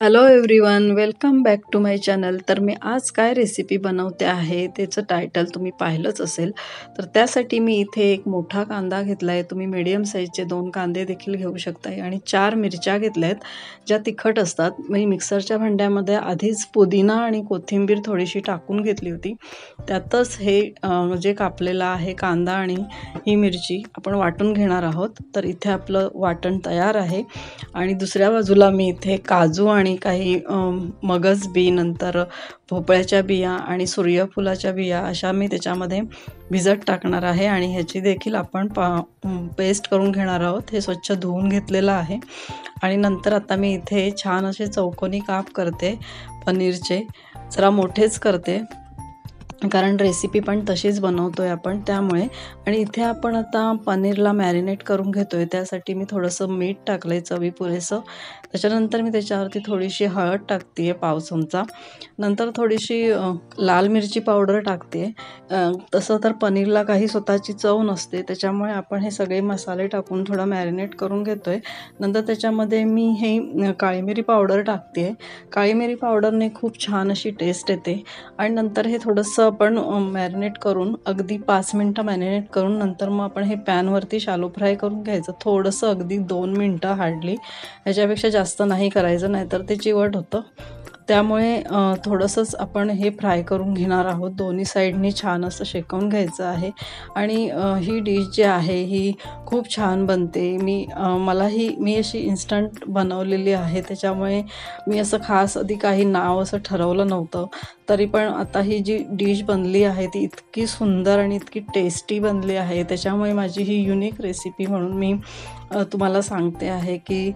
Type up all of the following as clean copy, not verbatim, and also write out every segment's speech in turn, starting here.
Hello everyone, welcome back to my channel. तर मी आज काय रेसिपी बनवते आहे त्याचं टायटल तुम्ही पाहिलंच असेल. तर त्यासाठी मी इथे एक मोठा कांदा घेतला आहे. तुम्ही मीडियम साईजचे 2 कांदे देखील घेऊ शकता आणि 4 मिरच्या घेतल्या आहेत ज्या तिखट असतात. मी मिक्सरच्या भांड्यामध्ये आधीच पुदिना आणि कोथिंबीर थोडीशी टाकून घेतली होती. त्यातच हे जे कापलेलं आहे कांदा आणि ही मिरची आपण वाटून घेणार आहोत. तर इथे आपलं वाटण तयार आहे आणि दुसऱ्या बाजूला मी इथे काजू आणि काही मगज बी, नंतर भोपळ्याच्या बिया आणि सूर्यफुलाच्या बिया अशा मी त्याच्यामध्ये भिजत टाकणार आहे आणि ह्याची देखील आपण पेस्ट करून घेणार आहोत. हे स्वच्छ धुवून घेतलेलं आहे आणि नंतर आता मी इथे छान असे चौकोनी काप करते. पनीरचे जरा मोठेच करते कारण रेसिपी पण तशीच बनवतोय आपण त्यामुळे. आणि इथे आपण आता पनीरला मॅरिनेट करून घेतोय. त्यासाठी मी थोडंसं मीठ टाकलंय चवीपुरेसं. त्याच्यानंतर मी त्याच्यावरती थोडीशी हळद टाकते, पाव चमचा. नंतर थोडीशी लाल मिरची पावडर टाकते. तसं तर पनीरला काही स्वतःची चव नसते, त्याच्यामुळे आपण हे सगळे मसाले टाकून थोडं मॅरिनेट करून घेतोय. नंतर त्याच्यामध्ये मी हे काळी मिरी पावडर टाकते. काळी मिरी पावडरने खूप छान अशी टेस्ट येते. आणि नंतर हे थोडंसं आपण मॅरिनेट करून अगदी 5 मिनटं मॅरिनेट करून नंतर मग आपण हे पॅनवरती शालो फ्राय करून घ्यायचं. थोडंसं अगदी 2 मिनटं हार्डली, ह्याच्यापेक्षा जास्त नाही करायचं, नाहीतर ते चिवट होतं. त्यामुळे थोडंसंच आपण हे फ्राय करून घेणार आहोत. दोन्ही साईडनी छान असं शेकवून घ्यायचं आहे. आणि ही डिश जी आहे ही खूप छान बनते. मी अशी इन्स्टंट बनवलेली आहे, त्याच्यामुळे मी असं खास आधी काही नाव असं ठरवलं नव्हतं. तरी पण आता ही जी डिश बनली आहे ती इतकी सुंदर आणि इतकी टेस्टी बनली आहे, त्याच्यामुळे माझी ही युनिक रेसिपी म्हणून मी तुम्हाला सांगते आहे की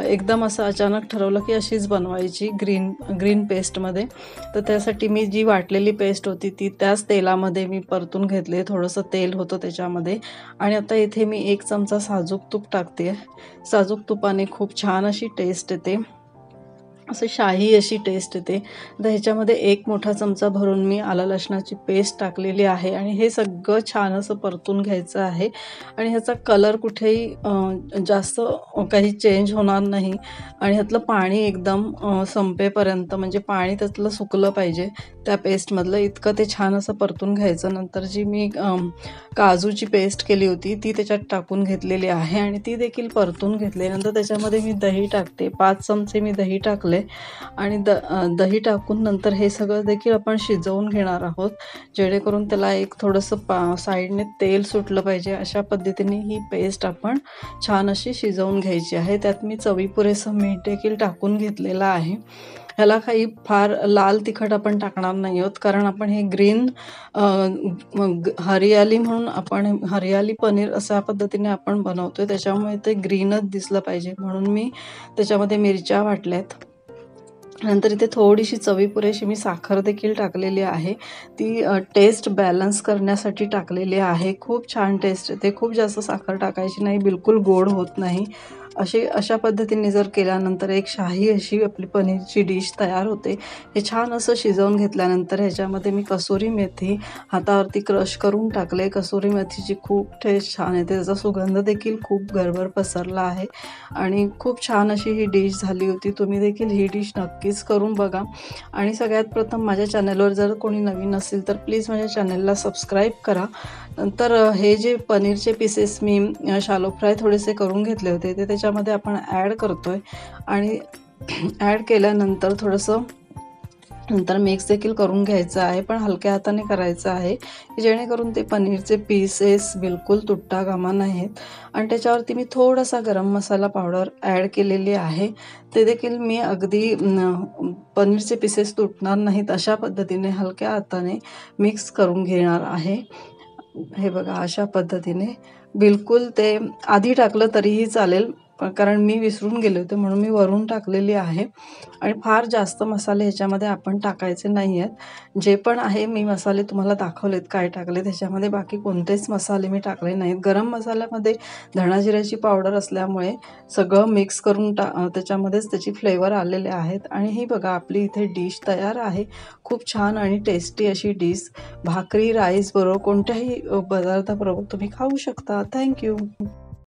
एकदम असं अचानक ठरवलं की अशीच बनवायची ग्रीन पेस्टमध्ये. तर त्यासाठी मी जी वाटलेली पेस्ट होती ती त्याच तेलामध्ये मी परतून घेतले. थोडंसं तेल होतं त्याच्यामध्ये. आणि आता इथे मी 1 चमचा साजूक तूप टाकते. साजूक तुपाने खूप छान अशी टेस्ट येते, असं शाही अशी टेस्ट येते. तर ह्याच्यामध्ये 1 मोठा चमचा भरून मी आलं लसणाची पेस्ट टाकलेली आहे आणि हे सगळं छान असं परतून घ्यायचं आहे. आणि ह्याचा कलर कुठेही जास्त काही चेंज होणार नाही. आणि ह्यातलं पाणी एकदम संपेपर्यंत, म्हणजे पाणी त्यातलं सुकलं पाहिजे त्या पेस्टमधलं, इतकं ते छान असं परतून घ्यायचं. नंतर जी मी काजूची पेस्ट केली होती ती त्याच्यात टाकून घेतलेली आहे आणि ती देखील परतून घेतली. नंतर त्याच्यामध्ये मी दही टाकते. 5 चमचे मी दही टाकले आणि दही टाकून नंतर हे सगळं देखील आपण शिजवून घेणार आहोत, जेणेकरून त्याला एक थोडंसं साईडने तेल सुटलं पाहिजे. अशा पद्धतीने ही पेस्ट आपण छान अशी शिजवून घ्यायची आहे. त्यात मी चवीपुरेसं मीठ देखील टाकून घेतलेलं आहे. ह्याला काही फार लाल तिखट आपण टाकणार नाही आहोत, कारण आपण हे ग्रीन हरियाली म्हणून आपण हरियाली पनीर अशा पद्धतीने आपण बनवतोय, त्याच्यामुळे ते ग्रीनच दिसलं पाहिजे म्हणून मी त्याच्यामध्ये मिरच्या वाटल्यात. नंतर इथे थोडीशी चवीपुरेशी मी साखर देखील टाकलेली आहे. ती टेस्ट बॅलन्स करण्यासाठी टाकलेली आहे. खूप छान टेस्ट येते. खूप जास्त साखर टाकायची नाही, बिलकुल गोड होत नाही. अशा पद्धतीने जर केल्यानंतर एक शाही अशी आपली पनीरची डिश तयार होते. हे छान असं शिजवून घेतल्यानंतर ह्याच्यामध्ये मी कसुरी मेथी हातावरती क्रश करून टाकले. कसुरी मेथीची खूप टेस्ट छान येते, त्याचा सुगंध देखील खूप घरभर पसरला आहे आणि खूप छान अशी ही डिश झाली होती. तुम्ही देखील ही डिश नक्कीच करून बघा. आणि सगळ्यात प्रथम माझ्या चॅनलवर जर कोणी नवीन असेल तर प्लीज माझ्या चॅनलला सबस्क्राईब करा. नंतर हे जे पनीरचे पीसेस मी शालो फ्राय थोडेसे करून घेतले होते ते त्याच्यामध्ये आपण ॲड करतोय. आणि ॲड केल्यानंतर थोडंसं नंतर मिक्स देखील करून घ्यायचं आहे, पण हलक्या हाताने करायचं आहे, जेणेकरून ते पनीरचे पीसेस बिलकुल तुटता कामा नयेत. आणि त्याच्यावरती मी थोडासा गरम मसाला पावडर ॲड केलेली आहे. ते देखील मी अगदी पनीरचे पीसेस तुटणार नाहीत अशा पद्धतीने हलक्या हाताने मिक्स करून घेणार आहे. हे बघा, अशा पद्धतीने बिलकुल ते आधी टाकलं तरीही चालेल, कारण मी विसरून गेले होते म्हणून मी वरून टाकलेली आहे. आणि फार जास्त मसाले ह्याच्यामध्ये आपण टाकायचे नाही आहेत. जे पण आहे मी मसाले तुम्हाला दाखवलेत काय टाकले त्याच्यामध्ये, बाकी कोणतेच मसाले मी टाकले नाहीत. गरम मसाल्यामध्ये धणाजिऱ्याची पावडर असल्यामुळे सगळं मिक्स करून त्याच्यामध्येच त्याची फ्लेवर आलेले आहेत. आणि ही बघा, आपली इथे डिश तयार आहे. खूप छान आणि टेस्टी अशी डिश भाकरी राईस बरोबर कोणत्याही पदार्थाबरोबर तुम्ही खाऊ शकता. थँक्यू.